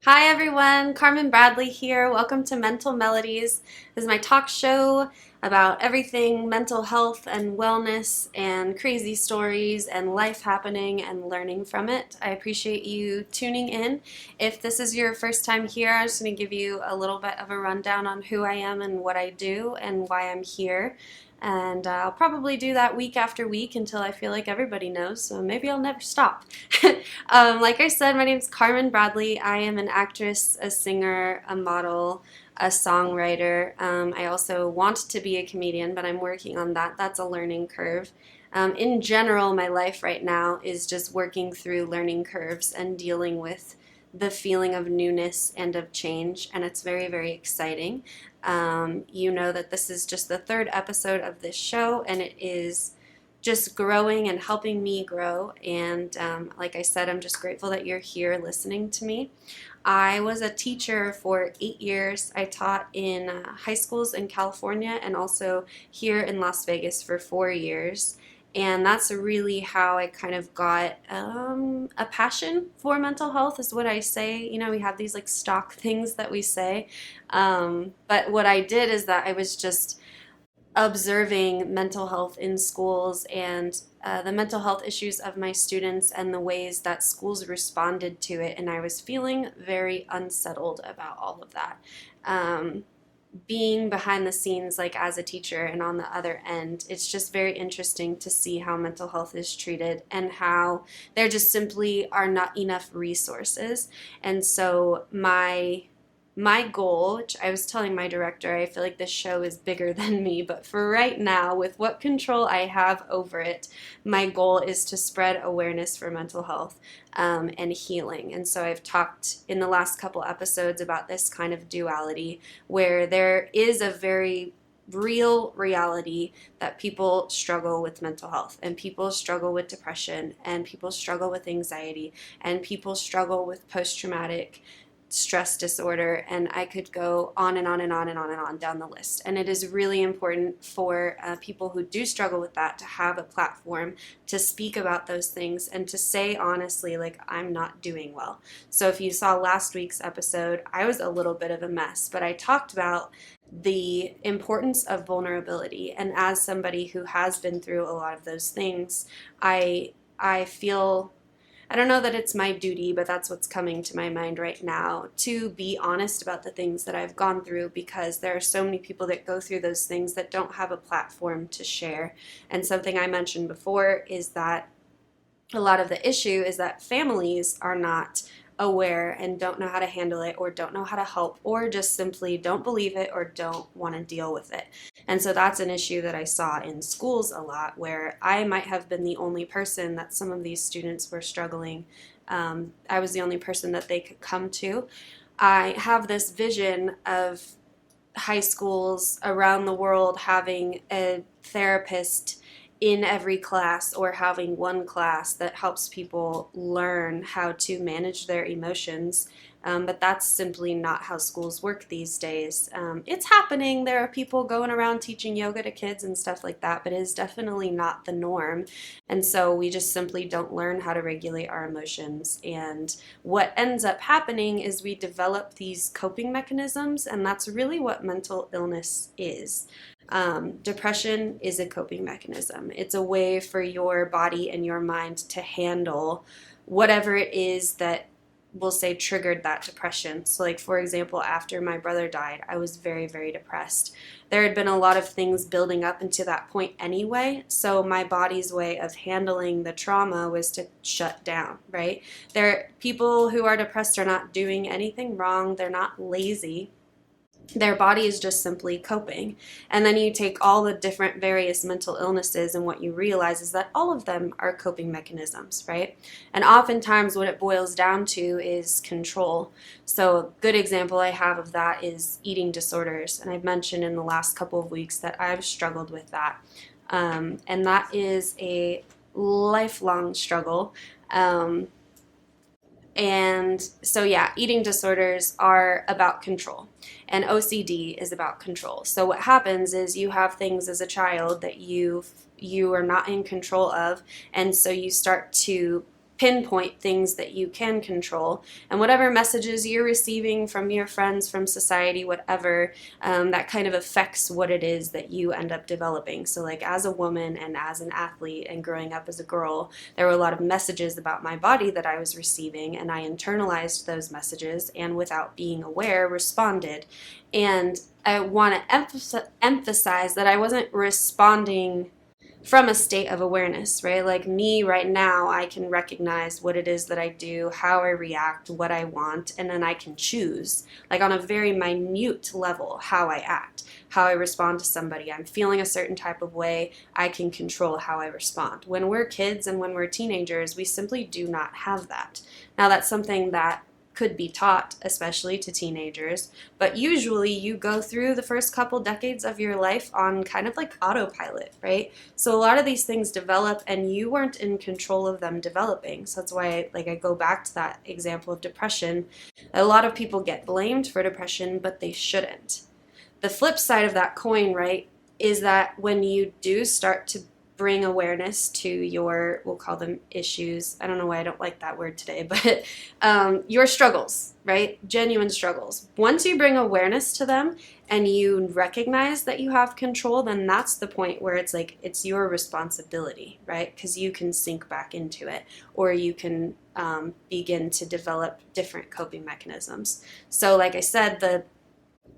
Hi everyone, Carmyn Bradley here. Welcome to Mental Melodies. This is my talk show about everything mental health and wellness and crazy stories and life happening and learning from it. I appreciate you tuning in. If this is your first time here, I'm just going to give you a little bit of a rundown on who I am and what I do and why I'm here. And I'll probably do that week after week until I feel like everybody knows, so maybe I'll never stop. Like I said, my name is Carmyn Bradley. I am an actress, a singer, a model, a songwriter. I also want to be a comedian, but I'm working on that. That's a learning curve. In general, my life right now is just working through learning curves and dealing with the feeling of newness and of change, and it's very, very exciting. You know that this is just the third episode of this show, and it is just growing and helping me grow. And like I said, I'm just grateful that you're here listening to me. I was a teacher for 8 years. I taught in high schools in California and also here in Las Vegas for 4 years. And that's really how I kind of got a passion for mental health, is what I say. You know, we have these like stock things that we say. But what I did is that I was just observing mental health in schools and the mental health issues of my students and the ways that schools responded to it. And I was feeling very unsettled about all of that. Being behind the scenes, like as a teacher and on the other end, it's just very interesting to see how mental health is treated and how there just simply are not enough resources. And so my goal, which I was telling my director, I feel like this show is bigger than me, but for right now, with what control I have over it, my goal is to spread awareness for mental health and healing. And so I've talked in the last couple episodes about this kind of duality where there is a very real reality that people struggle with mental health, and people struggle with depression, and people struggle with anxiety, and people struggle with post-traumatic stress disorder, and I could go on and on and on and on and on down the list. And it is really important for people who do struggle with that to have a platform to speak about those things and to say honestly, like, I'm not doing well. So if you saw last week's episode, I was a little bit of a mess, but I talked about the importance of vulnerability. And as somebody who has been through a lot of those things, I feel, I don't know that it's my duty, but that's what's coming to my mind right now, to be honest about the things that I've gone through, because there are so many people that go through those things that don't have a platform to share. And something I mentioned before is that a lot of the issue is that families are not aware and don't know how to handle it, or don't know how to help, or just simply don't believe it or don't want to deal with it. And so that's an issue that I saw in schools a lot, where I might have been the only person that some of these students were struggling. I was the only person that they could come to. I have this vision of high schools around the world having a therapist in every class, or having one class that helps people learn how to manage their emotions. But that's simply not how schools work these days. It's happening. There are people going around teaching yoga to kids and stuff like that, but it is definitely not the norm. And so we just simply don't learn how to regulate our emotions. And what ends up happening is we develop these coping mechanisms, and that's really what mental illness is. Depression is a coping mechanism. It's a way for your body and your mind to handle whatever it is that, we'll say, triggered that depression. So like, for example, after my brother died, I was very, very depressed. There had been a lot of things building up into that point anyway, so my body's way of handling the trauma was to shut down, right? People who are depressed are not doing anything wrong. They're not lazy. Their body is just simply coping. And then you take all the different various mental illnesses, and what you realize is that all of them are coping mechanisms, right? And oftentimes what it boils down to is control. So a good example I have of that is eating disorders. And I've mentioned in the last couple of weeks that I've struggled with that. And that is a lifelong struggle. And so, yeah, eating disorders are about control, and OCD is about control. So what happens is you have things as a child that you are not in control of, and so you start to pinpoint things that you can control, and whatever messages you're receiving from your friends, from society, whatever, that kind of affects what it is that you end up developing. So like as a woman and as an athlete and growing up as a girl, there were a lot of messages about my body that I was receiving, and I internalized those messages and without being aware responded. And I want to emphasize that I wasn't responding from a state of awareness, right? Like me right now, I can recognize what it is that I do, how I react, what I want, and then I can choose, like on a very minute level, how I act, how I respond to somebody. I'm feeling a certain type of way, I can control how I respond. When we're kids and when we're teenagers, we simply do not have that. Now, that's something that could be taught, especially to teenagers, but usually you go through the first couple decades of your life on kind of like autopilot, right? So a lot of these things develop and you weren't in control of them developing. So that's why I go back to that example of depression. A lot of people get blamed for depression, but they shouldn't. The flip side of that coin, right, is that when you do start to bring awareness to your, we'll call them issues. I don't know why I don't like that word today, but your struggles, right? Genuine struggles. Once you bring awareness to them and you recognize that you have control, then that's the point where it's like, it's your responsibility, right? Because you can sink back into it, or you can begin to develop different coping mechanisms. So like I said, the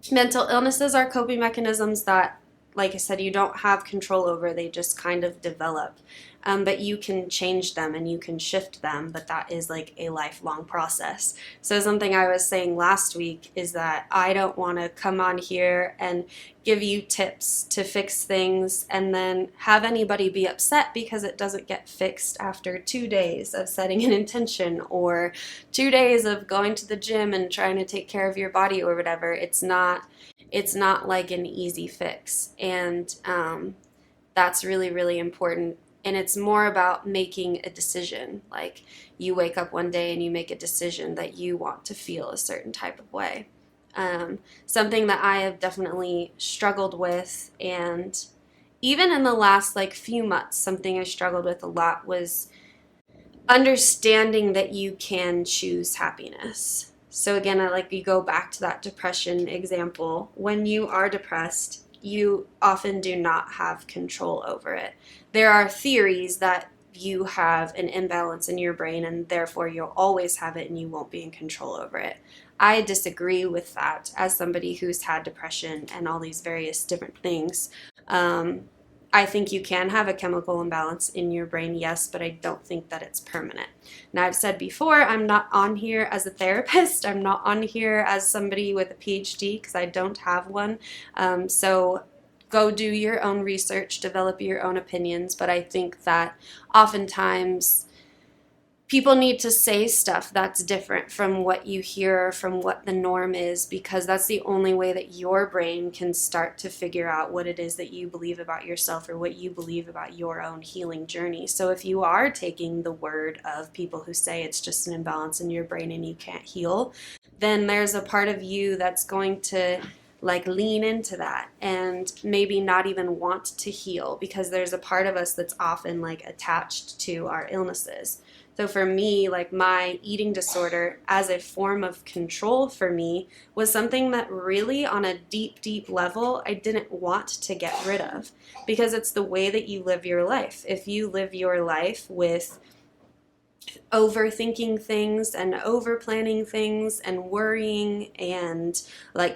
mental illnesses are coping mechanisms that, like I said, you don't have control over. They just kind of develop. But you can change them and you can shift them, but that is like a lifelong process. So something I was saying last week is that I don't want to come on here and give you tips to fix things and then have anybody be upset because it doesn't get fixed after 2 days of setting an intention or 2 days of going to the gym and trying to take care of your body or whatever. It's not like an easy fix. And that's really, really important. And it's more about making a decision. Like you wake up one day and you make a decision that you want to feel a certain type of way. Something that I have definitely struggled with, and even in the last few months, something I struggled with a lot was understanding that you can choose happiness. So again, you go back to that depression example. When you are depressed, you often do not have control over it. There are theories that you have an imbalance in your brain and therefore you'll always have it and you won't be in control over it. I disagree with that as somebody who's had depression and all these various different things. I think you can have a chemical imbalance in your brain, yes, but I don't think that it's permanent. Now, I've said before, I'm not on here as a therapist. I'm not on here as somebody with a PhD because I don't have one. So go do your own research, develop your own opinions. But I think that oftentimes people need to say stuff that's different from what you hear, from what the norm is, because that's the only way that your brain can start to figure out what it is that you believe about yourself or what you believe about your own healing journey. So if you are taking the word of people who say it's just an imbalance in your brain and you can't heal, then there's a part of you that's going to lean into that and maybe not even want to heal, because there's a part of us that's often attached to our illnesses. So for me, my eating disorder as a form of control for me was something that really on a deep, deep level, I didn't want to get rid of, because it's the way that you live your life. If you live your life with overthinking things and over planning things and worrying and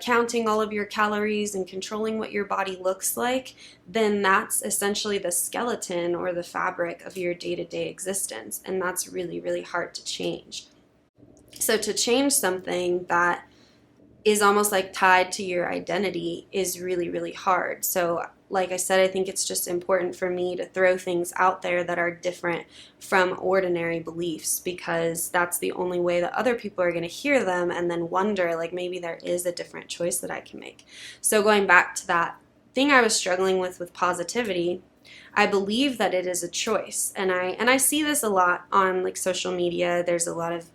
counting all of your calories and controlling what your body looks like, then that's essentially the skeleton or the fabric of your day-to-day existence. And that's really, really hard to change. So to change something that is almost tied to your identity is really, really hard. So like I said, I think it's just important for me to throw things out there that are different from ordinary beliefs, because that's the only way that other people are going to hear them and then wonder, maybe there is a different choice that I can make. So going back to that thing I was struggling with positivity, I believe that it is a choice, and I see this a lot on like social media. There's a lot of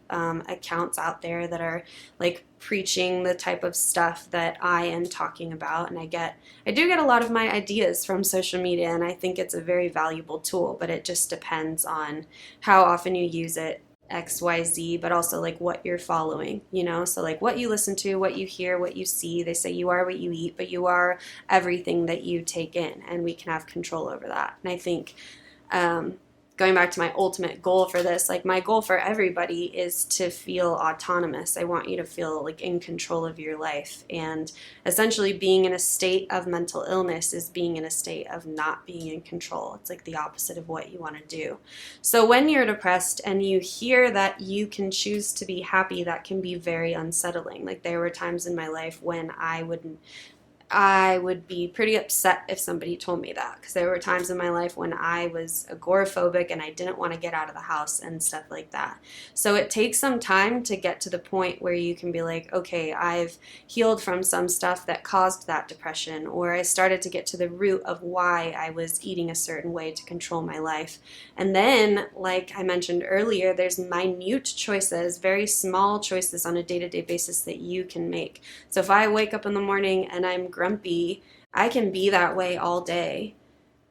accounts out there that are like preaching the type of stuff that I am talking about, and I do get a lot of my ideas from social media, and I think it's a very valuable tool, but it just depends on how often you use it, XYZ, but also like what you're following, you know? So like what you listen to, what you hear, what you see. They say you are what you eat, but you are everything that you take in, and we can have control over that. And I think going back to my ultimate goal for this, like my goal for everybody is to feel autonomous. I want you to feel like in control of your life. And essentially being in a state of mental illness is being in a state of not being in control. It's like the opposite of what you want to do. So when you're depressed and you hear that you can choose to be happy, that can be very unsettling. Like there were times in my life when I would be pretty upset if somebody told me that, because there were times in my life when I was agoraphobic and I didn't want to get out of the house and stuff like that. So it takes some time to get to the point where you can be like, okay, I've healed from some stuff that caused that depression, or I started to get to the root of why I was eating a certain way to control my life. And then, like I mentioned earlier, there's minute choices, very small choices on a day-to-day basis that you can make. So if I wake up in the morning and I'm grumpy, I can be that way all day,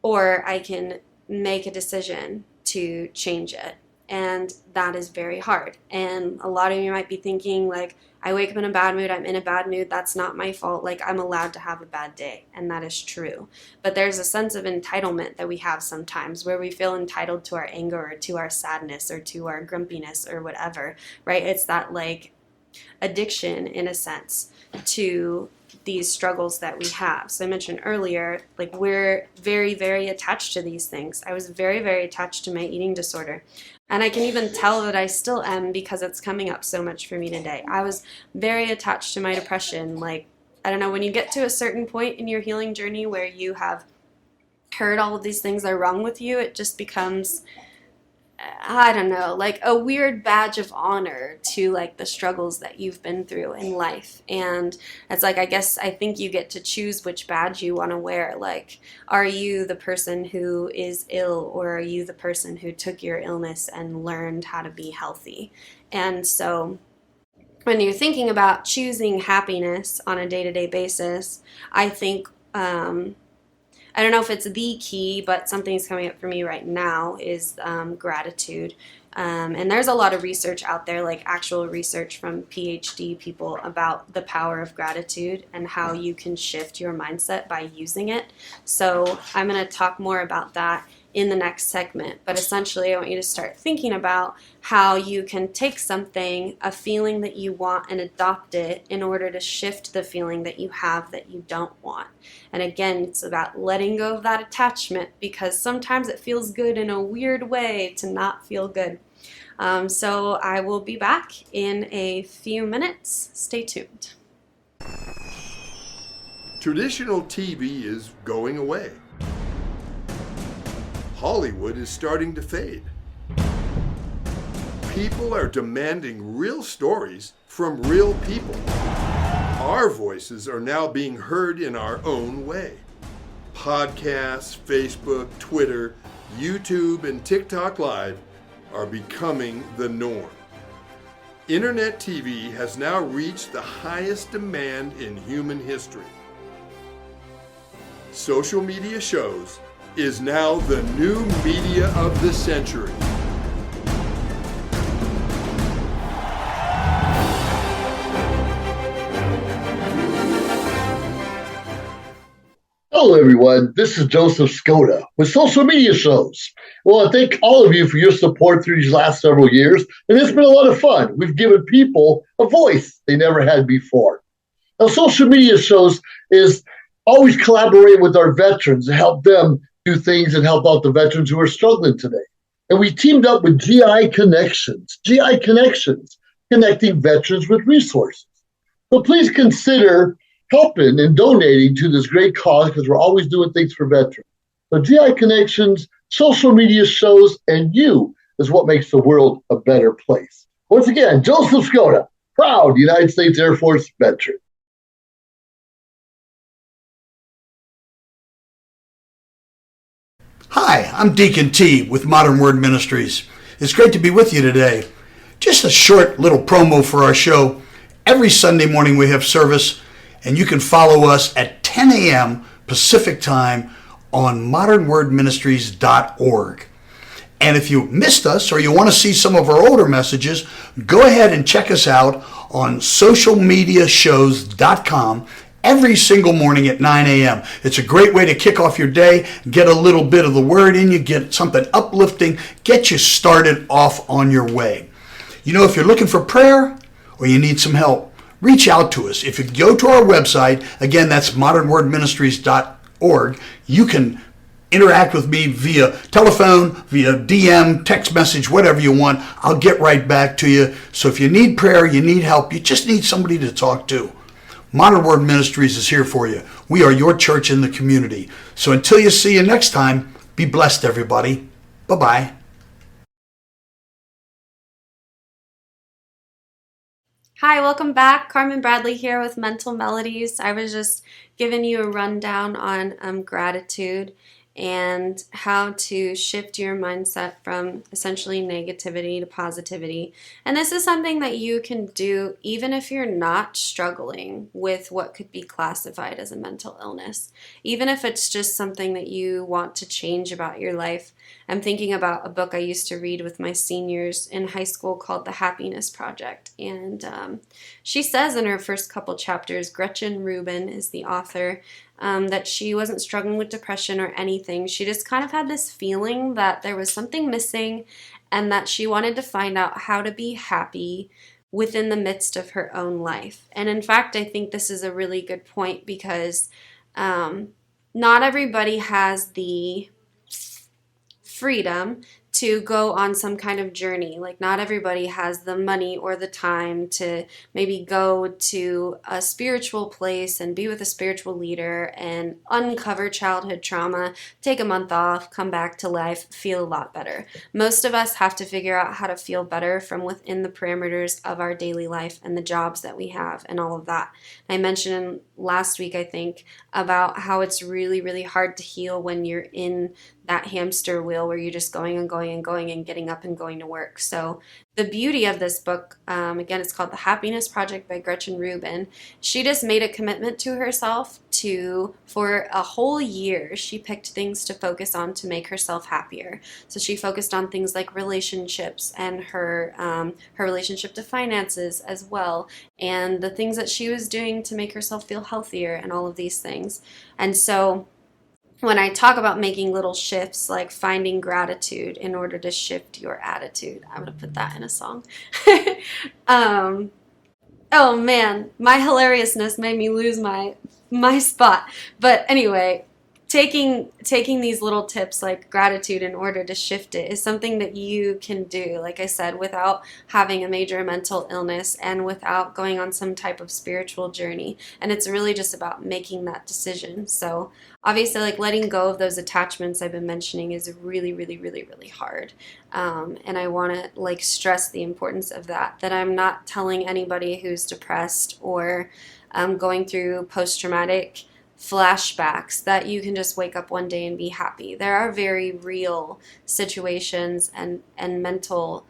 or I can make a decision to change it. And that is very hard. And a lot of you might be thinking like, I wake up in a bad mood, I'm in a bad mood, that's not my fault. Like I'm allowed to have a bad day. And that is true. But there's a sense of entitlement that we have sometimes where we feel entitled to our anger or to our sadness or to our grumpiness or whatever, right? It's that like addiction in a sense to these struggles that we have. So I mentioned earlier, like we're very, very attached to these things. I was very, very attached to my eating disorder. And I can even tell that I still am because it's coming up so much for me today. I was very attached to my depression. Like, I don't know, when you get to a certain point in your healing journey where you have heard all of these things are wrong with you, it just becomes, I don't know, like a weird badge of honor to like the struggles that you've been through in life. And it's like, I think you get to choose which badge you want to wear. Like, are you the person who is ill, or are you the person who took your illness and learned how to be healthy? And so when you're thinking about choosing happiness on a day-to-day basis, I think, I don't know if it's the key, but something's coming up for me right now is gratitude. And there's a lot of research out there, like actual research from PhD people about the power of gratitude and how you can shift your mindset by using it. So I'm going to talk more about that in the next segment. But essentially, I want you to start thinking about how you can take something, a feeling that you want, and adopt it in order to shift the feeling that you have that you don't want. And again, it's about letting go of that attachment, because sometimes it feels good in a weird way to not feel good. So I will be back in a few minutes. Stay tuned. Traditional TV is going away. Hollywood is starting to fade. People are demanding real stories from real people. Our voices are now being heard in our own way. Podcasts, Facebook, Twitter, YouTube, and TikTok Live are becoming the norm. Internet TV has now reached the highest demand in human history. Social media shows is now the new media of the century. Hello, everyone. This is Joseph Skoda with Social Media Shows. Well, I thank all of you for your support through these last several years, and it's been a lot of fun. We've given people a voice they never had before. Now, Social Media Shows is always collaborating with our veterans to help them do things and help out the veterans who are struggling today. And we teamed up with GI Connections, connecting veterans with resources. So please consider helping and donating to this great cause, because we're always doing things for veterans. So GI Connections, Social Media Shows, and you is what makes the world a better place. Once again, Joseph Skoda, proud United States Air Force veteran. Hi, I'm Deacon T with Modern Word Ministries. It's great to be with you today. Just a short little promo for our show. Every Sunday morning we have service, and you can follow us at 10 a.m. Pacific Time on modernwordministries.org. And if you missed us or you want to see some of our older messages, go ahead and check us out on socialmediashows.com every single morning at 9 a.m. It's a great way to kick off your day, get a little bit of the word in you, get something uplifting, get you started off on your way. You know, if you're looking for prayer or you need some help, reach out to us. If you go to our website, again, that's modernwordministries.org, you can interact with me via telephone, via DM, text message, whatever you want. I'll get right back to you. So if you need prayer, you need help, you just need somebody to talk to, Modern Word Ministries is here for you. We are your church in the community. So until you see you next time, be blessed, everybody. Bye-bye. Hi, welcome back. Carmynn Bradley here with Mental Melodies. I was just giving you a rundown on gratitude and how to shift your mindset from essentially negativity to positivity. And this is something that you can do even if you're not struggling with what could be classified as a mental illness. Even if it's just something that you want to change about your life. I'm thinking about a book I used to read with my seniors in high school called The Happiness Project. And she says in her first couple chapters, Gretchen Rubin is the author, that she wasn't struggling with depression or anything. She just kind of had this feeling that there was something missing and that she wanted to find out how to be happy within the midst of her own life. And in fact, I think this is a really good point because not everybody has the freedom to go on some kind of journey. Like not everybody has the money or the time to maybe go to a spiritual place and be with a spiritual leader and uncover childhood trauma, take a month off, come back to life, feel a lot better. Most of us have to figure out how to feel better from within the parameters of our daily life and the jobs that we have and all of that. I mentioned last week, I think, about how it's really, really hard to heal when you're in that hamster wheel where you're just going and going and going and getting up and going to work. So the beauty of this book, again, it's called The Happiness Project by Gretchen Rubin. She just made a commitment to herself for a whole year, she picked things to focus on to make herself happier. So she focused on things like relationships and her relationship to finances as well, and the things that she was doing to make herself feel healthier and all of these things. And so when I talk about making little shifts, like finding gratitude in order to shift your attitude, I'm going to put that in a song. Oh man, my hilariousness made me lose my spot. But anyway, taking these little tips like gratitude in order to shift it is something that you can do, like I said, without having a major mental illness and without going on some type of spiritual journey. And it's really just about making that decision. So obviously, like letting go of those attachments I've been mentioning is really, really, really, really hard. And I want to like stress the importance of that I'm not telling anybody who's depressed or going through post-traumatic flashbacks that you can just wake up one day and be happy. There are very real situations and mental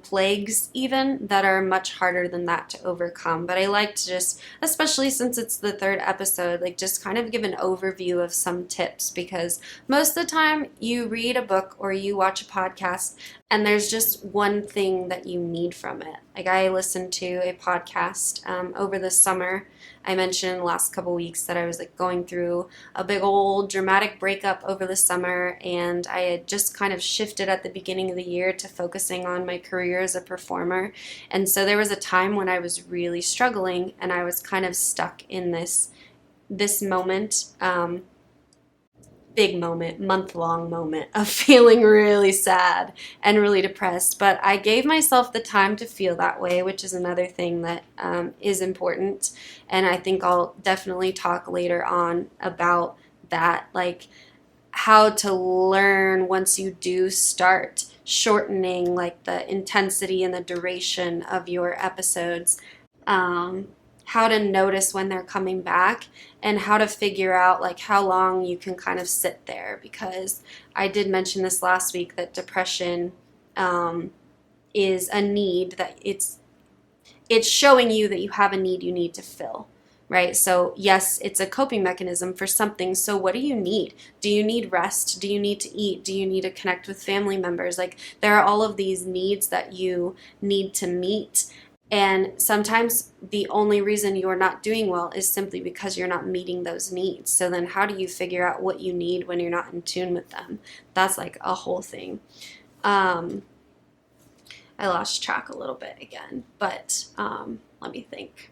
plagues even that are much harder than that to overcome. But I like to just, especially since it's the third episode, like just kind of give an overview of some tips, because most of the time you read a book or you watch a podcast and there's just one thing that you need from it. Like I listened to a podcast over the summer. I mentioned in the last couple weeks that I was like going through a big old dramatic breakup over the summer, and I had just kind of shifted at the beginning of the year to focusing on my career as a performer. And so there was a time when I was really struggling and I was kind of stuck in this moment, big moment, month-long moment of feeling really sad and really depressed. But I gave myself the time to feel that way, which is another thing that is important. And I think I'll definitely talk later on about that, like how to learn once you do start shortening like the intensity and the duration of your episodes, how to notice when they're coming back and how to figure out like how long you can kind of sit there. Because I did mention this last week that depression is a need that it's showing you that you have a need you need to fill, right? So yes, it's a coping mechanism for something. So what do you need? Do you need rest? Do you need to eat? Do you need to connect with family members? Like there are all of these needs that you need to meet. And sometimes the only reason you're not doing well is simply because you're not meeting those needs. So then how do you figure out what you need when you're not in tune with them? That's like a whole thing. I lost track a little bit again, but let me think.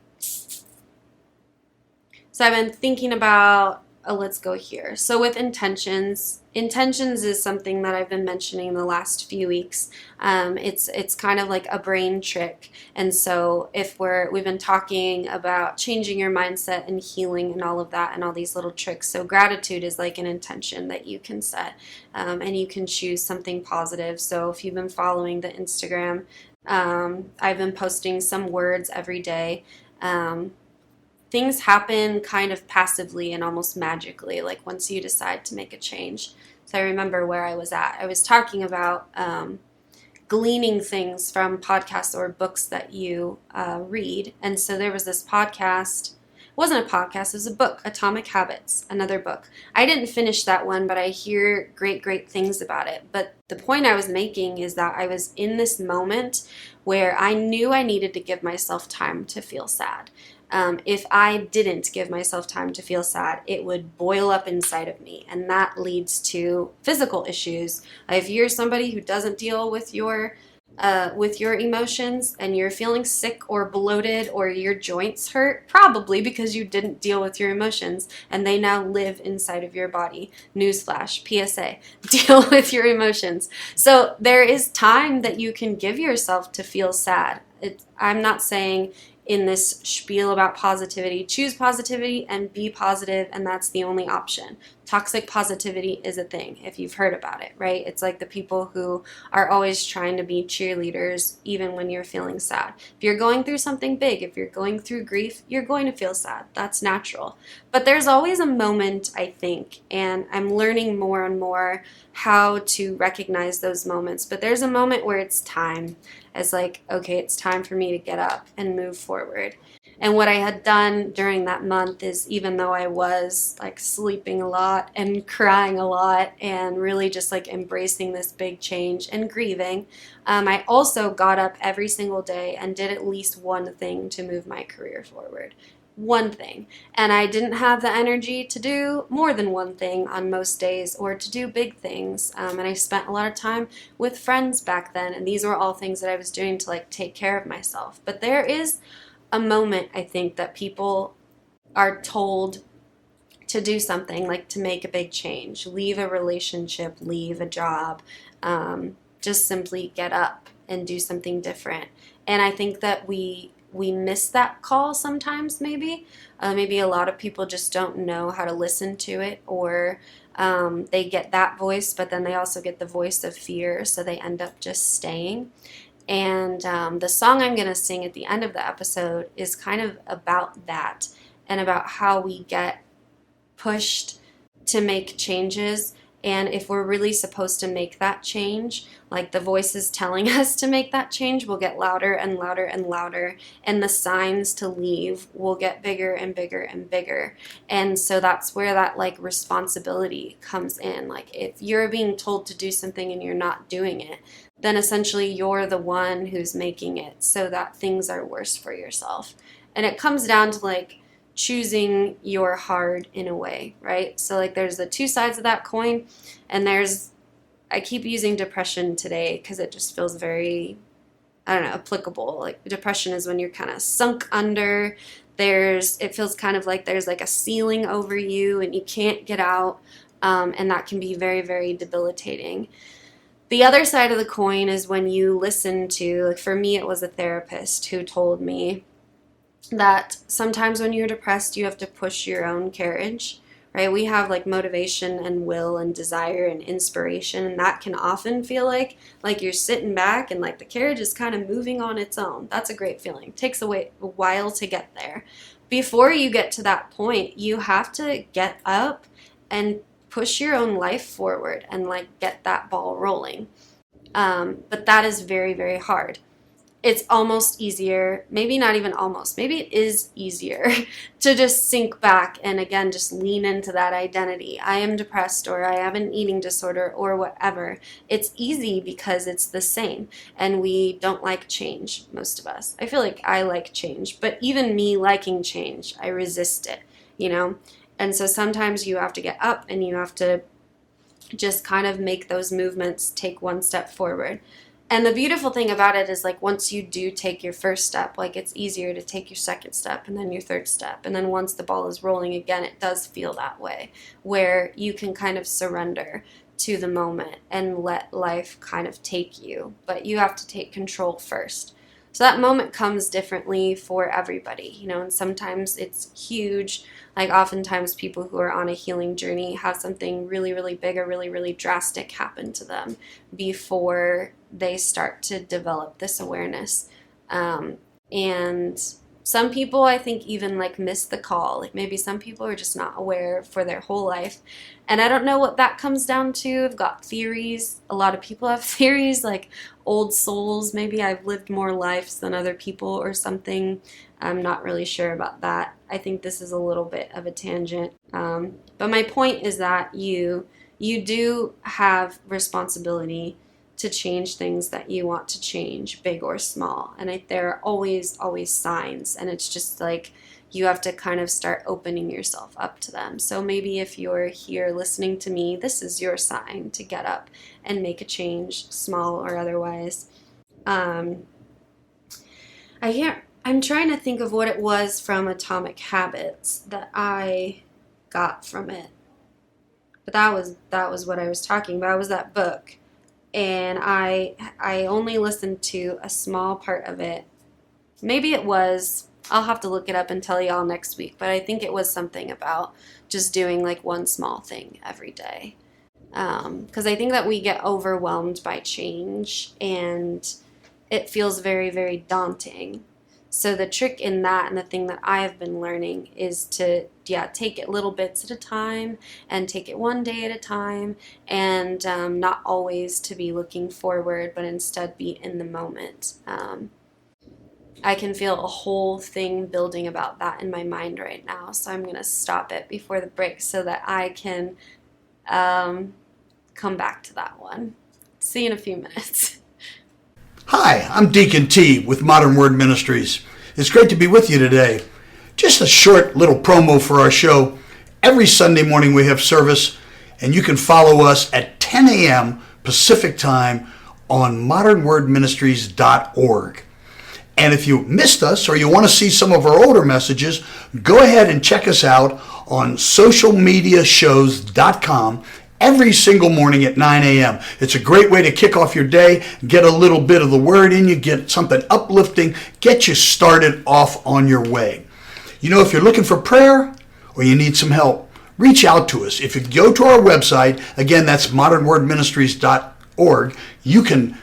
So I've been thinking about, let's go here. So with intentions is something that I've been mentioning the last few weeks. It's kind of like a brain trick. And so if we've been talking about changing your mindset and healing and all of that and all these little tricks. So gratitude is like an intention that you can set, and you can choose something positive. So if you've been following the Instagram, I've been posting some words every day. Things happen kind of passively and almost magically, like once you decide to make a change. So I remember where I was at. I was talking about gleaning things from podcasts or books that you read. And so there was this podcast. It wasn't a podcast, it was a book, Atomic Habits, another book. I didn't finish that one, but I hear great things about it. But the point I was making is that I was in this moment where I knew I needed to give myself time to feel sad. If I didn't give myself time to feel sad, it would boil up inside of me, and that leads to physical issues. If you're somebody who doesn't deal with your emotions and you're feeling sick or bloated or your joints hurt, probably because you didn't deal with your emotions and they now live inside of your body. Newsflash, PSA, deal with your emotions. So there is time that you can give yourself to feel sad. I'm not saying in this spiel about positivity, choose positivity and be positive, and that's the only option. Toxic positivity is a thing, if you've heard about it, right? It's like the people who are always trying to be cheerleaders even when you're feeling sad. If you're going through something big, if you're going through grief, you're going to feel sad. That's natural. But there's always a moment, I think, and I'm learning more and more how to recognize those moments. But there's a moment where it's time. It's like, okay, it's time for me to get up and move forward. And what I had done during that month is, even though I was like sleeping a lot and crying a lot and really just like embracing this big change and grieving, I also got up every single day and did at least one thing to move my career forward. One thing. And I didn't have the energy to do more than one thing on most days or to do big things. And I spent a lot of time with friends back then. And these were all things that I was doing to like take care of myself. But there is a moment, I think, that people are told to do something, like to make a big change, leave a relationship, leave a job, just simply get up and do something different. And I think that we miss that call sometimes, maybe. Maybe a lot of people just don't know how to listen to it, or they get that voice, but then they also get the voice of fear, so they end up just staying. And the song I'm going to sing at the end of the episode is kind of about that, and about how we get pushed to make changes. And if we're really supposed to make that change, like the voices telling us to make that change will get louder and louder and louder, and the signs to leave will get bigger and bigger and bigger. And so that's where that like responsibility comes in. Like if you're being told to do something and you're not doing it, then essentially you're the one who's making it so that things are worse for yourself. And it comes down to like choosing your hard in a way, right? So like there's the two sides of that coin, and I keep using depression today because it just feels very, I don't know, applicable. Like depression is when you're kind of sunk under. It feels kind of like there's like a ceiling over you and you can't get out, and that can be very, very debilitating. The other side of the coin is when you listen to, like for me, it was a therapist who told me that sometimes when you're depressed, you have to push your own carriage, right? We have like motivation and will and desire and inspiration, and that can often feel like you're sitting back and like the carriage is kind of moving on its own. That's a great feeling. It takes a while to get there. Before you get to that point, you have to get up and push your own life forward and like get that ball rolling. But that is very, very hard. It's almost easier, maybe not even almost, maybe it is easier to just sink back and again, just lean into that identity. I am depressed, or I have an eating disorder, or whatever. It's easy because it's the same, and we don't like change, most of us. I feel like I like change, but even me liking change, I resist it, you know? And so sometimes you have to get up and you have to just kind of make those movements, take one step forward. And the beautiful thing about it is like once you do take your first step, like it's easier to take your second step and then your third step. And then once the ball is rolling again, it does feel that way, where you can kind of surrender to the moment and let life kind of take you. But you have to take control first. So that moment comes differently for everybody, you know, and sometimes it's huge. Like oftentimes people who are on a healing journey have something really, really big or really, really drastic happen to them before they start to develop this awareness. And some people, I think, even like miss the call. Like maybe some people are just not aware for their whole life. And I don't know what that comes down to. I've got theories. A lot of people have theories like old souls. Maybe I've lived more lives than other people or something. I'm not really sure about that. I think this is a little bit of a tangent. But my point is that you do have responsibility to change things that you want to change, big or small. And there are always signs. And it's just like you have to kind of start opening yourself up to them. So maybe if you're here listening to me, this is your sign to get up and make a change, small or otherwise. I'm trying to think of what it was from Atomic Habits that I got from it. But that was what I was talking about. It was that book. And I only listened to a small part of it. Maybe it was, I'll have to look it up and tell y'all next week, but I think it was something about just doing like one small thing every day. Because I think that we get overwhelmed by change and it feels very, very daunting. So the trick in that, and the thing that I have been learning, is to take it little bits at a time and take it one day at a time, and not always to be looking forward, but instead be in the moment. I can feel a whole thing building about that in my mind right now, so I'm going to stop it before the break so that I can come back to that one. See you in a few minutes. Hi, I'm Deacon T with Modern Word Ministries. It's great to be with you today. Just a short little promo for our show. Every Sunday morning we have service, and you can follow us at 10 a.m. Pacific time on modernwordministries.org. And if you missed us or you want to see some of our older messages, go ahead and check us out on socialmediashows.com every single morning at 9 a.m. It's a great way to kick off your day, get a little bit of the word in you, get something uplifting, get you started off on your way. You know, if you're looking for prayer or you need some help, reach out to us. If you go to our website, again, that's modernwordministries.org, you can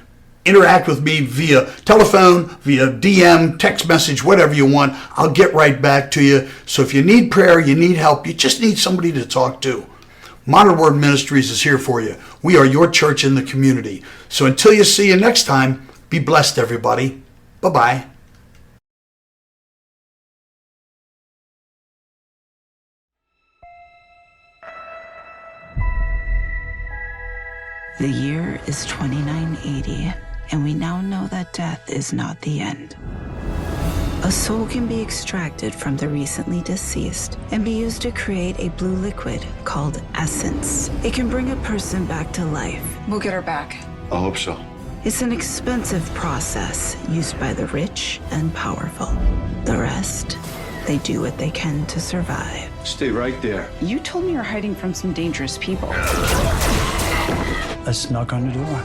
interact with me via telephone, via DM, text message, whatever you want. I'll get right back to you. So if you need prayer, you need help, you just need somebody to talk to, Modern Word Ministries is here for you. We are your church in the community. So until you see you next time, be blessed, everybody. Bye-bye. The year is 2980, and we now know that death is not the end. A soul can be extracted from the recently deceased and be used to create a blue liquid called essence. It can bring a person back to life. We'll get her back. I hope so. It's an expensive process used by the rich and powerful. The rest, they do what they can to survive. Stay right there. You told me you're hiding from some dangerous people. Let's knock on the door.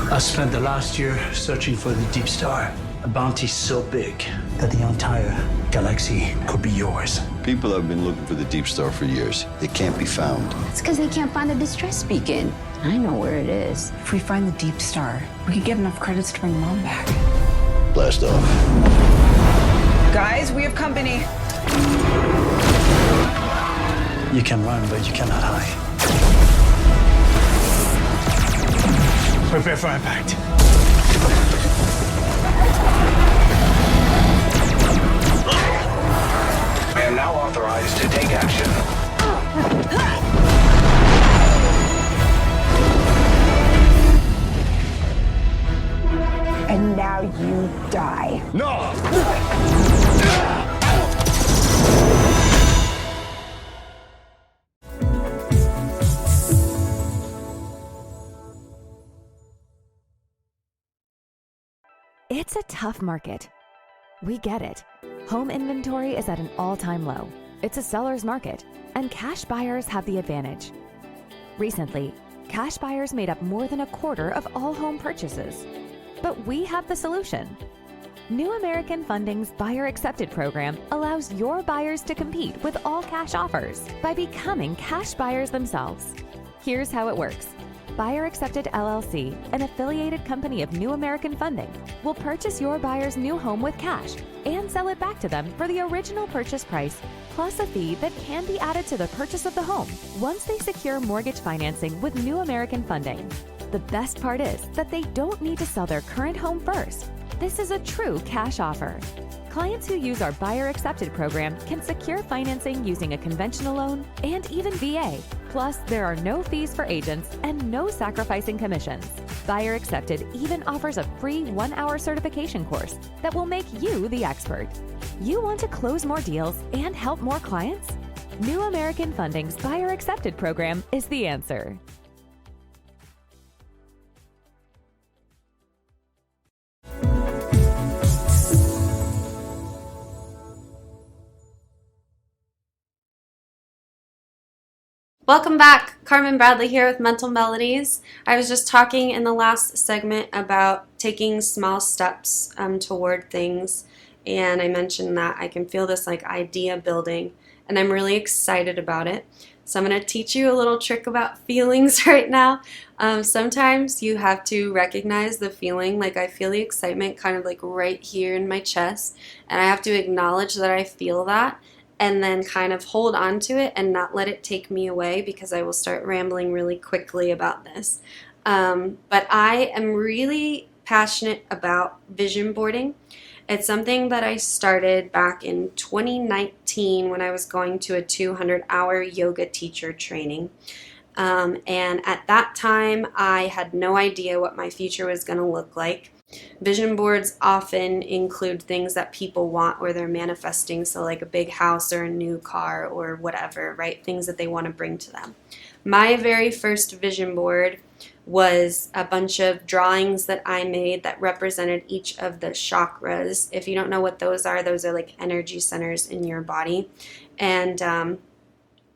I spent the last year searching for the Deep Star. A bounty so big that the entire galaxy could be yours. People have been looking for the Deep Star for years. It can't be found. It's because they can't find the distress beacon. I know where it is. If we find the Deep Star, we could get enough credits to bring Mom back. Blast off. Guys, we have company. You can run, but you cannot hide. Prepare for impact. I am now authorized to take action. And now you die. No! It's a tough market. We get it. Home inventory is at an all-time low. It's a seller's market, and cash buyers have the advantage. Recently, cash buyers made up more than a quarter of all home purchases. But we have the solution. New American Funding's Buyer Accepted program allows your buyers to compete with all cash offers by becoming cash buyers themselves. Here's how it works. Buyer Accepted LLC, an affiliated company of New American Funding, will purchase your buyer's new home with cash and sell it back to them for the original purchase price, plus a fee that can be added to the purchase of the home once they secure mortgage financing with New American Funding. The best part is that they don't need to sell their current home first. This is a true cash offer. Clients who use our Buyer Accepted program can secure financing using a conventional loan and even VA. Plus, there are no fees for agents and no sacrificing commissions. Buyer Accepted even offers a free 1-hour certification course that will make you the expert. You want to close more deals and help more clients? New American Funding's Buyer Accepted program is the answer. Welcome back. Carmynn Bradley here with Mental Melodies. I was just talking in the last segment about taking small steps toward things, and I mentioned that I can feel this like idea building, and I'm really excited about it. So I'm going to teach you a little trick about feelings right now. Sometimes you have to recognize the feeling, like I feel the excitement kind of like right here in my chest, and I have to acknowledge that I feel that, and then kind of hold on to it and not let it take me away, because I will start rambling really quickly about this. But I am really passionate about vision boarding. It's something that I started back in 2019 when I was going to a 200-hour yoga teacher training. And at that time, I had no idea what my future was going to look like. Vision boards often include things that people want or they're manifesting, so like a big house or a new car or whatever, right? Things that they want to bring to them. My very first vision board was a bunch of drawings that I made that represented each of the chakras. If you don't know what those are like energy centers in your body. And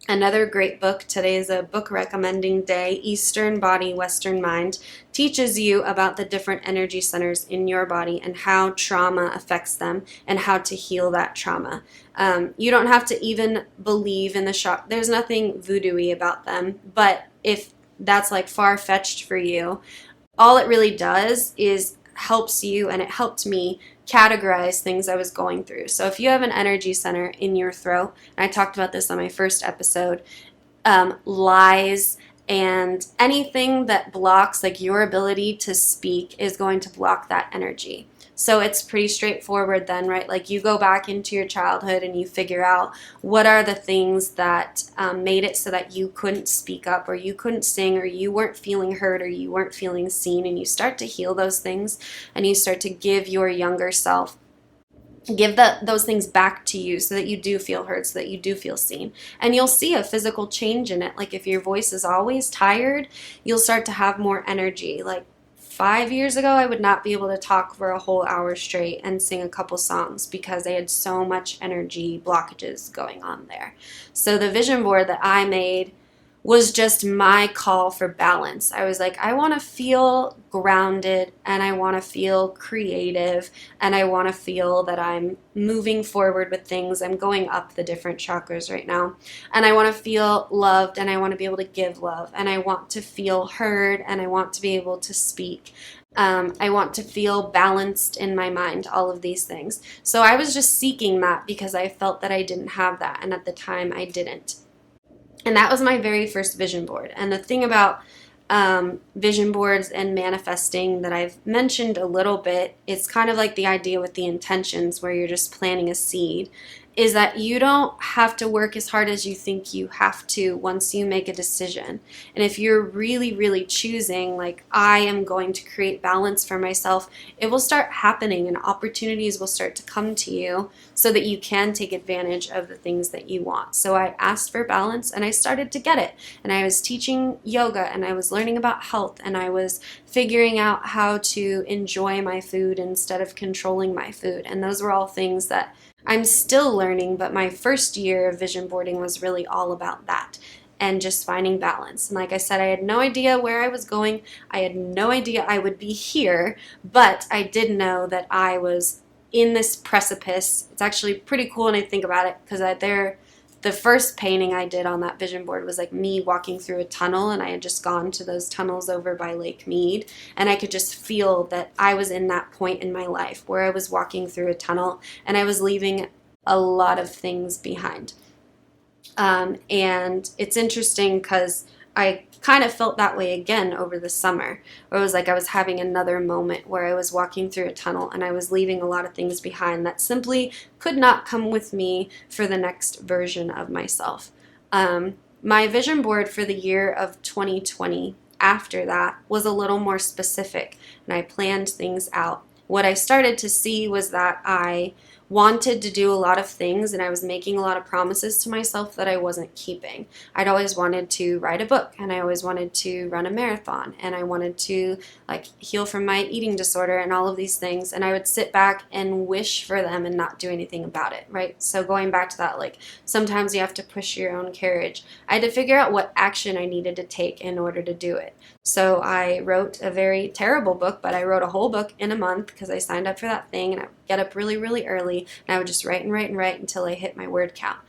another great book, today is a book recommending day, Eastern Body, Western Mind, teaches you about the different energy centers in your body and how trauma affects them and how to heal that trauma. You don't have to even believe in the chakra. There's nothing voodoo-y about them, but if that's like far-fetched for you, all it really does is helps you, and it helped me categorize things I was going through. So if you have an energy center in your throat, and I talked about this on my first episode, lies and anything that blocks like your ability to speak is going to block that energy. So it's pretty straightforward then, right? Like you go back into your childhood and you figure out what are the things that made it so that you couldn't speak up or you couldn't sing or you weren't feeling heard or you weren't feeling seen, and you start to heal those things and you start to give your younger self, give those things back to you so that you do feel heard, so that you do feel seen. And you'll see a physical change in it. Like if your voice is always tired, you'll start to have more energy. Like 5 years ago, I would not be able to talk for a whole hour straight and sing a couple songs because I had so much energy blockages going on there. So the vision board that I made was just my call for balance. I was like, I want to feel grounded, and I want to feel creative, and I want to feel that I'm moving forward with things. I'm going up the different chakras right now, and I want to feel loved, and I want to be able to give love, and I want to feel heard, and I want to be able to speak. I want to feel balanced in my mind, all of these things. So I was just seeking that because I felt that I didn't have that, and at the time I didn't. And that was my very first vision board. And the thing about vision boards and manifesting that I've mentioned a little bit, it's kind of like the idea with the intentions where you're just planting a seed, is that you don't have to work as hard as you think you have to once you make a decision. And if you're really, really choosing, like, I am going to create balance for myself, it will start happening and opportunities will start to come to you so that you can take advantage of the things that you want. So I asked for balance and I started to get it. And I was teaching yoga and I was learning about health and I was figuring out how to enjoy my food instead of controlling my food. And those were all things that I'm still learning, but my first year of vision boarding was really all about that and just finding balance. And like I said, I had no idea where I was going. I had no idea I would be here, but I did know that I was in this precipice. It's actually pretty cool when I think about it, because the first painting I did on that vision board was like me walking through a tunnel, and I had just gone to those tunnels over by Lake Mead, and I could just feel that I was in that point in my life where I was walking through a tunnel and I was leaving a lot of things behind. And it's interesting because I kind of felt that way again over the summer, where it was like I was having another moment where I was walking through a tunnel and I was leaving a lot of things behind that simply could not come with me for the next version of myself. My vision board for the year of 2020 after that was a little more specific, and I planned things out. What I started to see was that I wanted to do a lot of things and I was making a lot of promises to myself that I wasn't keeping. I'd always wanted to write a book, and I always wanted to run a marathon, and I wanted to heal from my eating disorder and all of these things, and I would sit back and wish for them and not do anything about it, right? So going back to that, sometimes you have to push your own carriage. I had to figure out what action I needed to take in order to do it. So I wrote a very terrible book, but I wrote a whole book in a month because I signed up for that thing, and I would get up really, really early, and I would just write and write and write until I hit my word count.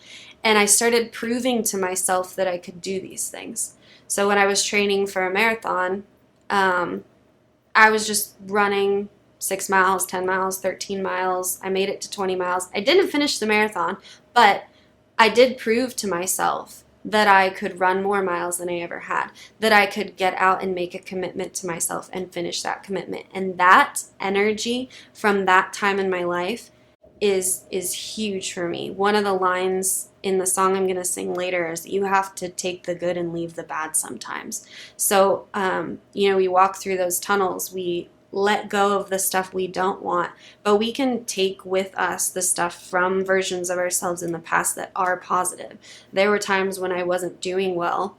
And I started proving to myself that I could do these things. So when I was training for a marathon, I was just running 6 miles, 10 miles, 13 miles. I made it to 20 miles. I didn't finish the marathon, but I did prove to myself that I could run more miles than I ever had, that I could get out and make a commitment to myself and finish that commitment. And that energy from that time in my life is huge for me. One of the lines in the song I'm going to sing later is, you have to take the good and leave the bad sometimes. So, we walk through those tunnels, we let go of the stuff we don't want, but we can take with us the stuff from versions of ourselves in the past that are positive. There were times when I wasn't doing well,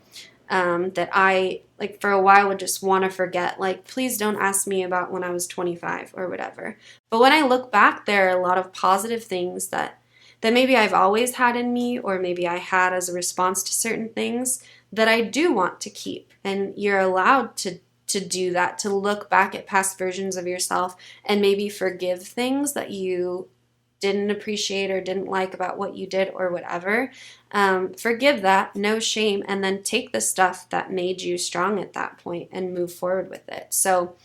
that I, for a while would just want to forget, please don't ask me about when I was 25 or whatever. But when I look back, there are a lot of positive things that maybe I've always had in me, or maybe I had as a response to certain things that I do want to keep. And you're allowed to do that, to look back at past versions of yourself and maybe forgive things that you didn't appreciate or didn't like about what you did or whatever. Forgive that, no shame, and then take the stuff that made you strong at that point and move forward with it. So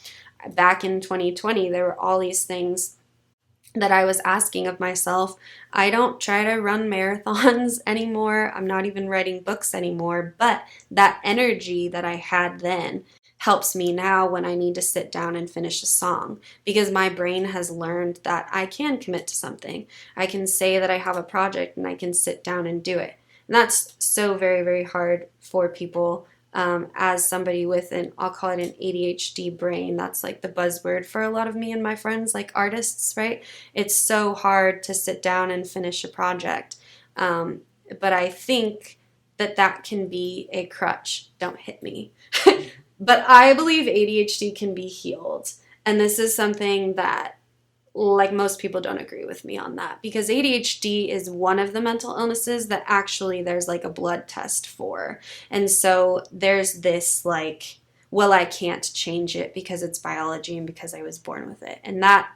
back in 2020, there were all these things that I was asking of myself. I don't try to run marathons anymore. I'm not even writing books anymore, but that energy that I had then helps me now when I need to sit down and finish a song, because my brain has learned that I can commit to something. I can say that I have a project and I can sit down and do it. And that's so very, very hard for people as somebody with I'll call it an ADHD brain. That's the buzzword for a lot of me and my friends, artists, right? It's so hard to sit down and finish a project. But I think that can be a crutch. Don't hit me. But I believe ADHD can be healed. And this is something that, like most people don't agree with me on that, because ADHD is one of the mental illnesses that actually there's like a blood test for. And so there's this like, well, I can't change it because it's biology and because I was born with it. And that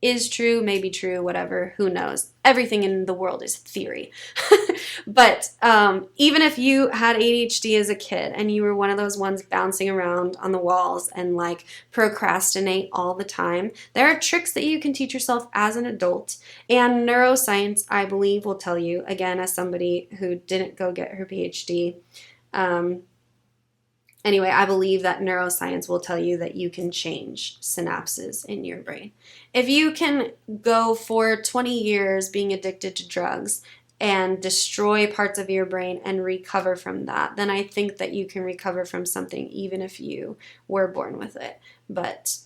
is true, maybe true, whatever, who knows? Everything in the world is theory. But even if you had ADHD as a kid and you were one of those ones bouncing around on the walls and like procrastinate all the time, there are tricks that you can teach yourself as an adult. And neuroscience, I believe, will tell you, again, as somebody who didn't go get her PhD, anyway, I believe that neuroscience will tell you that you can change synapses in your brain. If you can go for 20 years being addicted to drugs and destroy parts of your brain and recover from that, then I think that you can recover from something even if you were born with it. But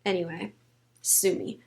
anyway, sue me.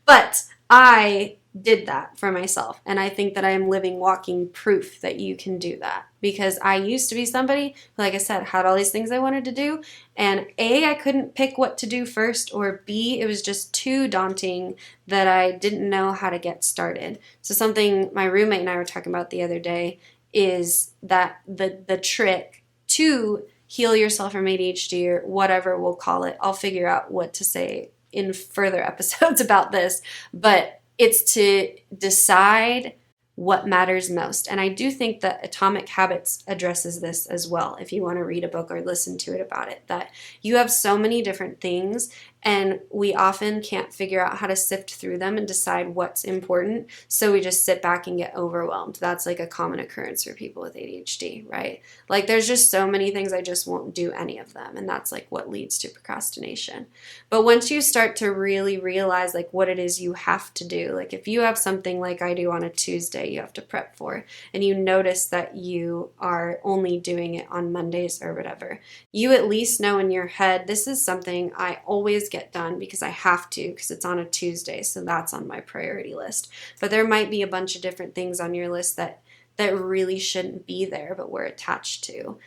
But I did that for myself, and I think that I am living, walking proof that you can do that, because I used to be somebody who, like I said, had all these things I wanted to do, and A, I couldn't pick what to do first, or B, it was just too daunting that I didn't know how to get started. So something my roommate and I were talking about the other day is that the trick to heal yourself from ADHD, or whatever we'll call it, I'll figure out what to say in further episodes about this, but it's to decide what matters most. And I do think that Atomic Habits addresses this as well, if you want to read a book or listen to it about it, that you have so many different things and we often can't figure out how to sift through them and decide what's important. So we just sit back and get overwhelmed. That's like a common occurrence for people with ADHD, right? Like there's just so many things, I just won't do any of them. And that's like what leads to procrastination. But once you start to really realize like what it is you have to do, like if you have something like I do on a Tuesday you have to prep for, and you notice that you are only doing it on Mondays or whatever, you at least know in your head, this is something I always get done because I have to, because it's on a Tuesday, so that's on my priority list. But there might be a bunch of different things on your list that really shouldn't be there, but we're attached to.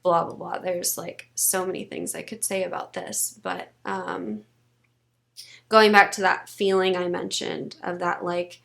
Blah, blah, blah. There's like so many things I could say about this, but going back to that feeling I mentioned of that, like,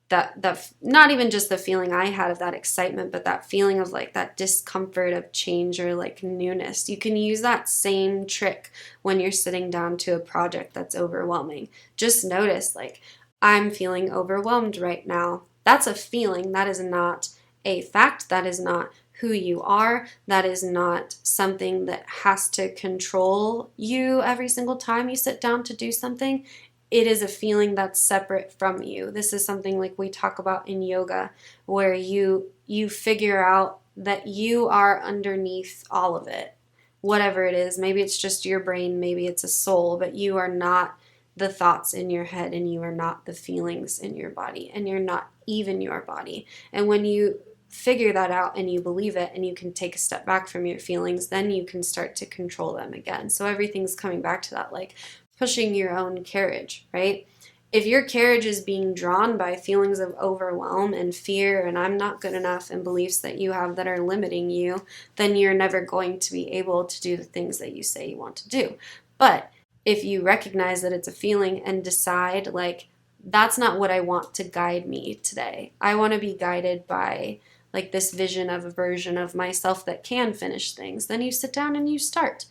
that not even just the feeling I had of that excitement, but that feeling of like that discomfort of change or like newness. You can use that same trick when you're sitting down to a project that's overwhelming. Just notice, like, I'm feeling overwhelmed right now. That's a feeling. That is not a fact. That is not who you are. That is not something that has to control you every single time you sit down to do something. It is a feeling that's separate from you. This is something like we talk about in yoga, where you figure out that you are underneath all of it, whatever it is. Maybe it's just your brain, maybe it's a soul, but you are not the thoughts in your head, and you are not the feelings in your body, and you're not even your body. And when you figure that out and you believe it, and you can take a step back from your feelings, then you can start to control them again. So everything's coming back to that, like pushing your own carriage, right? If your carriage is being drawn by feelings of overwhelm and fear and I'm not good enough and beliefs that you have that are limiting you, then you're never going to be able to do the things that you say you want to do. But if you recognize that it's a feeling and decide, like, that's not what I want to guide me today. I want to be guided by like this vision of a version of myself that can finish things. Then you sit down and you start.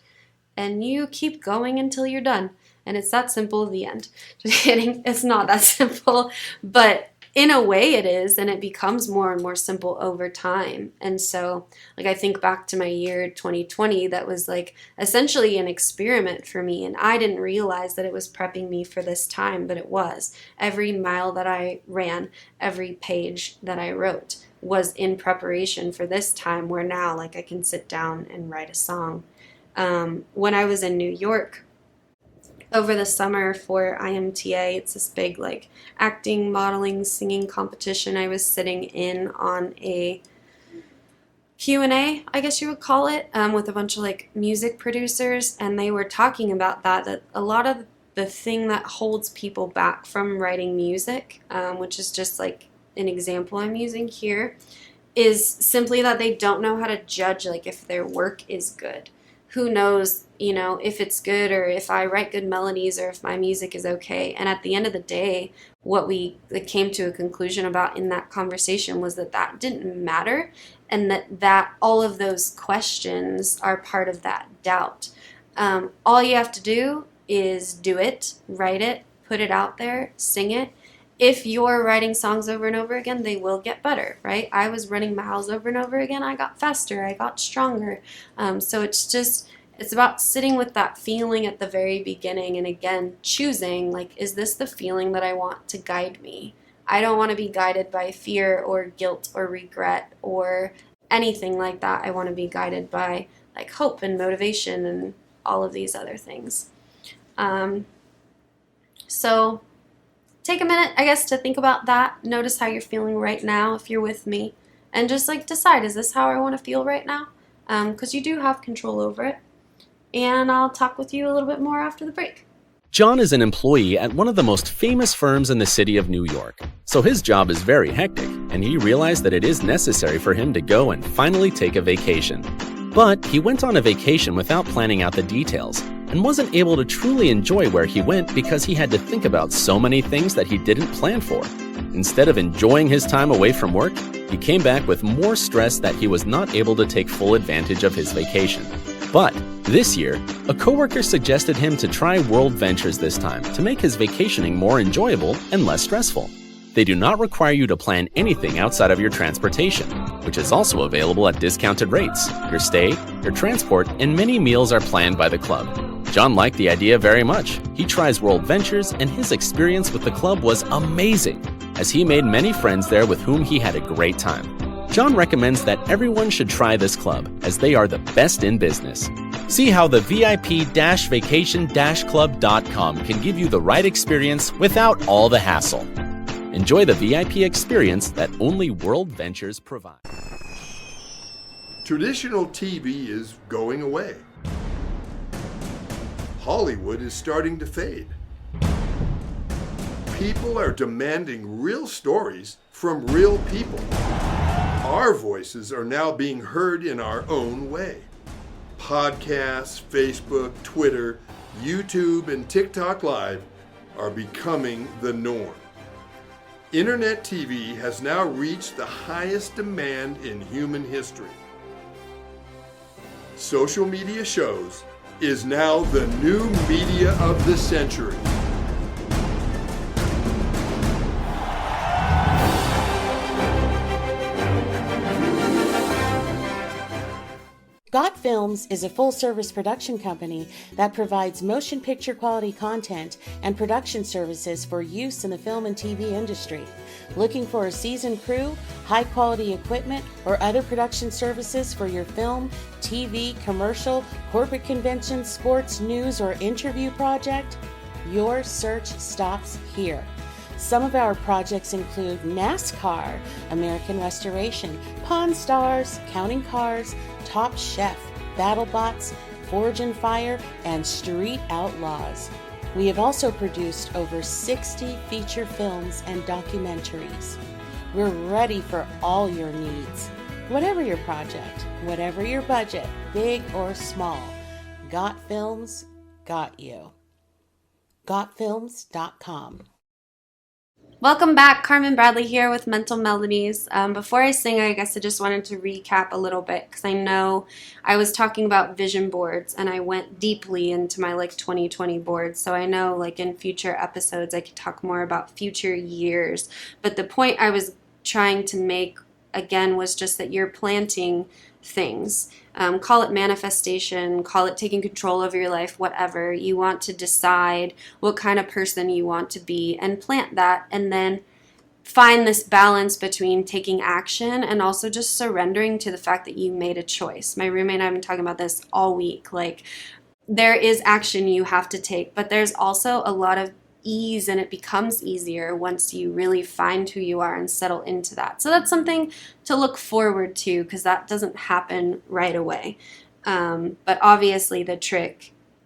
And you keep going until you're done. And it's that simple, the end. Just kidding. It's not that simple. But in a way it is, and it becomes more and more simple over time. And so, like, I think back to my year 2020, that was like essentially an experiment for me. And I didn't realize that it was prepping me for this time, but it was. Every mile that I ran, every page that I wrote was in preparation for this time, where now, like, I can sit down and write a song. When I was in New York over the summer for IMTA, it's this big like acting, modeling, singing competition. I was sitting in on a Q&A, I guess you would call it, with a bunch of like music producers, and they were talking about that a lot of the thing that holds people back from writing music, which is just like an example I'm using here, is simply that they don't know how to judge like if their work is good. who knows, if it's good or if I write good melodies or if my music is okay. And at the end of the day, what we came to a conclusion about in that conversation was that didn't matter, and that all of those questions are part of that doubt. All you have to do is do it, write it, put it out there, sing it. If you're writing songs over and over again, they will get better, right? I was running miles over and over again. I got faster. I got stronger. So it's about sitting with that feeling at the very beginning and, again, choosing, is this the feeling that I want to guide me? I don't want to be guided by fear or guilt or regret or anything like that. I want to be guided by, hope and motivation and all of these other things. So take a minute, I guess, to think about that. Notice how you're feeling right now if you're with me. And just decide, is this how I want to feel right now? Because you do have control over it. And I'll talk with you a little bit more after the break. John is an employee at one of the most famous firms in the city of New York. So his job is very hectic, and he realized that it is necessary for him to go and finally take a vacation. But he went on a vacation without planning out the details, and wasn't able to truly enjoy where he went because he had to think about so many things that he didn't plan for. Instead of enjoying his time away from work, he came back with more stress that he was not able to take full advantage of his vacation. But this year, a coworker suggested him to try World Ventures this time to make his vacationing more enjoyable and less stressful. They do not require you to plan anything outside of your transportation, which is also available at discounted rates. Your stay, your transport, and many meals are planned by the club. John liked the idea very much. He tries World Ventures, and his experience with the club was amazing, as he made many friends there with whom he had a great time. John recommends that everyone should try this club, as they are the best in business. See how the VIP-vacation-club.com can give you the right experience without all the hassle. Enjoy the VIP experience that only World Ventures provide. Traditional TV is going away. Hollywood is starting to fade. People are demanding real stories from real people. Our voices are now being heard in our own way. Podcasts, Facebook, Twitter, YouTube, and TikTok Live are becoming the norm. Internet TV has now reached the highest demand in human history. Social media shows is now the new media of the century. Got Films is a full-service production company that provides motion picture quality content and production services for use in the film and TV industry. Looking for a seasoned crew, high-quality equipment, or other production services for your film, TV, commercial, corporate convention, sports, news, or interview project? Your search stops here. Some of our projects include NASCAR, American Restoration, Pawn Stars, Counting Cars, Top Chef, BattleBots, Forge and Fire, and Street Outlaws. We have also produced over 60 feature films and documentaries. We're ready for all your needs. Whatever your project, whatever your budget, big or small, Got Films got you. GotFilms.com. Welcome back. Carmynn Bradley here with Mental Melodies. Before I sing, I guess I just wanted to recap a little bit because I know I was talking about vision boards and I went deeply into my 2020 boards. So I know in future episodes I could talk more about future years. But the point I was trying to make again was just that you're planting things. Call it manifestation, call it taking control over your life, whatever. You want to decide what kind of person you want to be and plant that, and then find this balance between taking action and also just surrendering to the fact that you made a choice. My roommate and I have been talking about this all week. There is action you have to take, but there's also a lot of ease, and it becomes easier once you really find who you are and settle into that. So that's something to look forward to because that doesn't happen right away. But obviously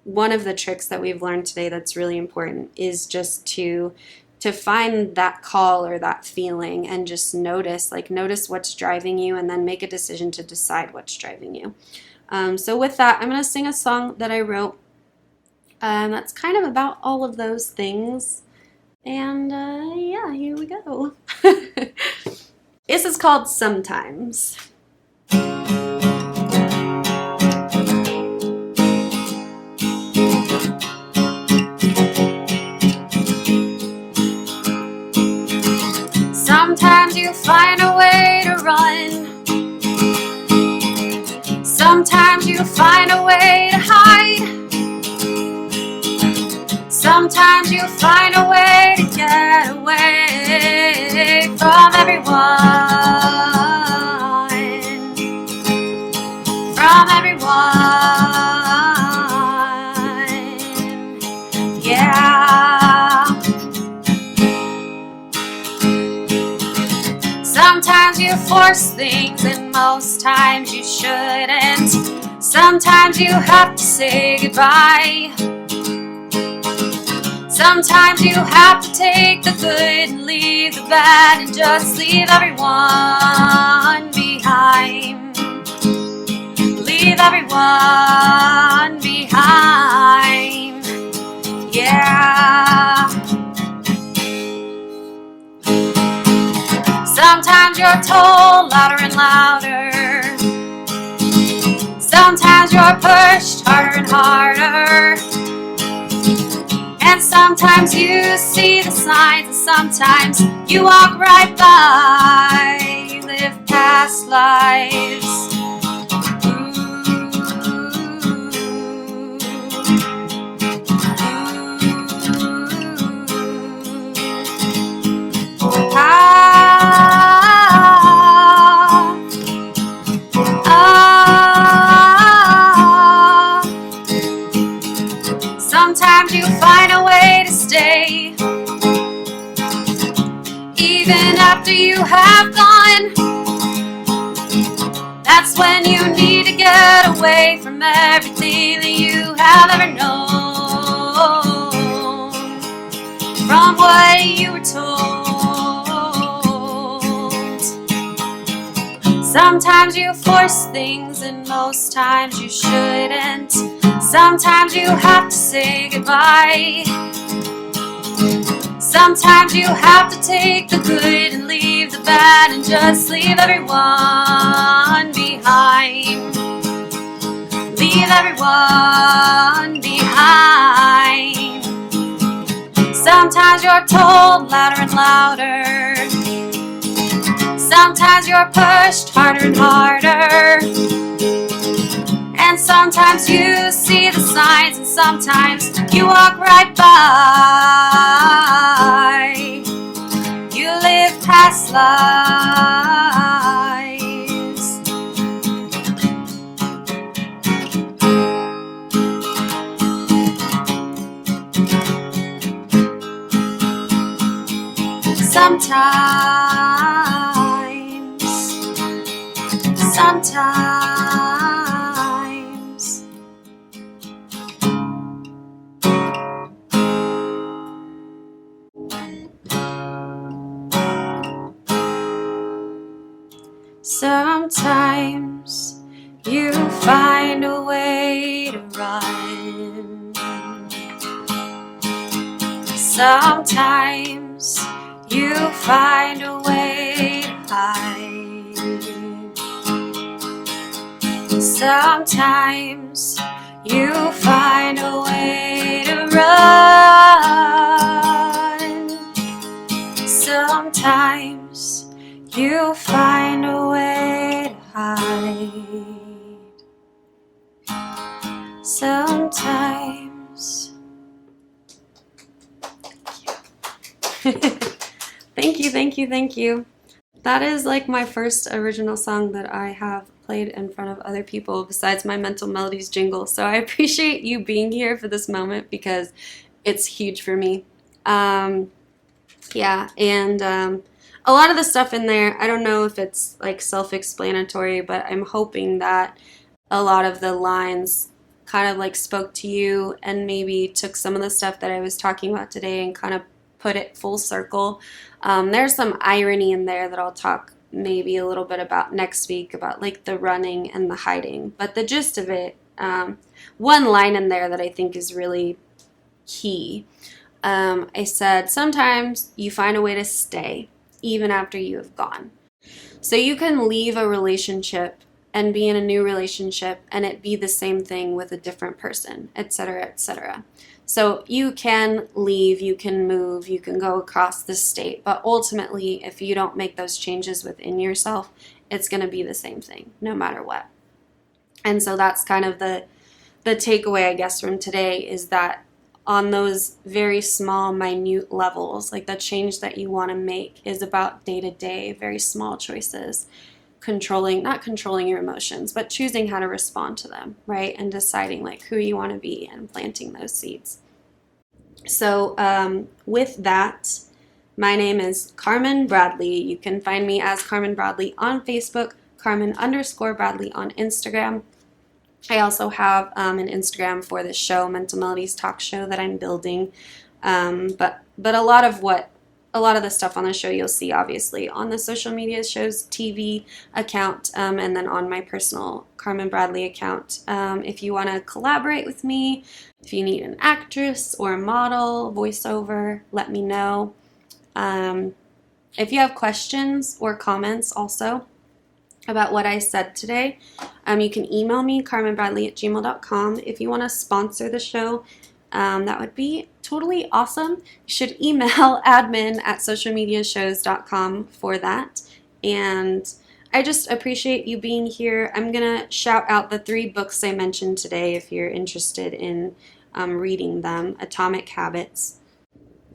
one of the tricks that we've learned today that's really important is just to find that call or that feeling and just notice what's driving you and then make a decision to decide what's driving you. So with that, I'm going to sing a song that I wrote that's kind of about all of those things. And yeah, here we go. This is called Sometimes. Sometimes you find a way to run. Sometimes you find a way to hide. Sometimes you find a way to get away from everyone. From everyone. Yeah. Sometimes you force things and most times you shouldn't. Sometimes you have to say goodbye. Sometimes you have to take the good and leave the bad and just leave everyone behind. Leave everyone behind. Yeah. Sometimes you're told louder and louder. Sometimes you're pushed harder and harder. And sometimes you see the signs, and sometimes you walk right by. You live past lives. Sometimes you find a way to stay, even after you have gone. That's when you need to get away from everything that you have ever known, from what you were told. Sometimes you force things and most times you shouldn't. Sometimes you have to say goodbye. Sometimes you have to take the good and leave the bad and just leave everyone behind. Leave everyone behind. Sometimes you're told louder and louder. Sometimes you're pushed harder and harder. And sometimes you see the signs, and sometimes you walk right by. You live past lives. Sometimes. Sometimes you find a way to run. Sometimes you find a way to hide. Sometimes you find a way to run. Sometimes you find a way to hide. Sometimes. Thank you, thank you, thank you. That is like my first original song that I have played in front of other people besides my Mental Melodies jingle. So I appreciate you being here for this moment because it's huge for me. Yeah, and a lot of the stuff in there, I don't know if it's like self-explanatory, but I'm hoping that a lot of the lines kind of like spoke to you and maybe took some of the stuff that I was talking about today and kind of put it full circle. There's some irony in there that I'll talk maybe a little bit about next week, about like the running and the hiding. But the gist of it, one line in there that I think is really key. I said, sometimes you find a way to stay even after you have gone. So you can leave a relationship and be in a new relationship and it be the same thing with a different person, etc., etc. So you can leave, you can move, you can go across the state, but ultimately, if you don't make those changes within yourself, it's going to be the same thing, no matter what. And so that's kind of the takeaway, I guess, from today, is that on those very small, minute levels, like the change that you want to make is about day-to-day, very small choices, not controlling your emotions, but choosing how to respond to them, right? And deciding like who you want to be and planting those seeds. So with that, my name is Carmynn Bradley. You can find me as Carmynn Bradley on Facebook, Carmynn_Bradley on Instagram. I also have an Instagram for this show, Mental Melodies Talk Show, that I'm building. But a lot of the stuff on the show you'll see obviously on the social media show's TV account, and then on my personal Carmynn Bradley account. If you want to collaborate with me, if you need an actress or a model, voiceover, let me know. If you have questions or comments also about what I said today, you can email me, carmynbradley@gmail.com. If you want to sponsor the show, that would be totally awesome. You should email admin@socialmediashows.com for that. And I just appreciate you being here. I'm going to shout out the 3 books I mentioned today if you're interested in reading them. Atomic Habits.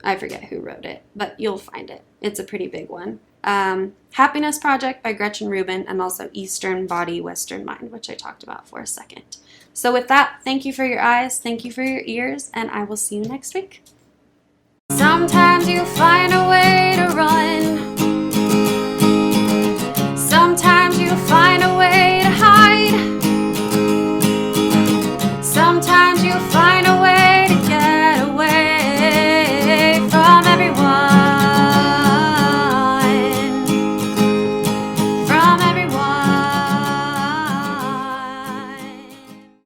I forget who wrote it, but you'll find it. It's a pretty big one. Happiness Project by Gretchen Rubin, and also Eastern Body, Western Mind, which I talked about for a second. So with that, thank you for your eyes, thank you for your ears, and I will see you next week. Sometimes you find a way to run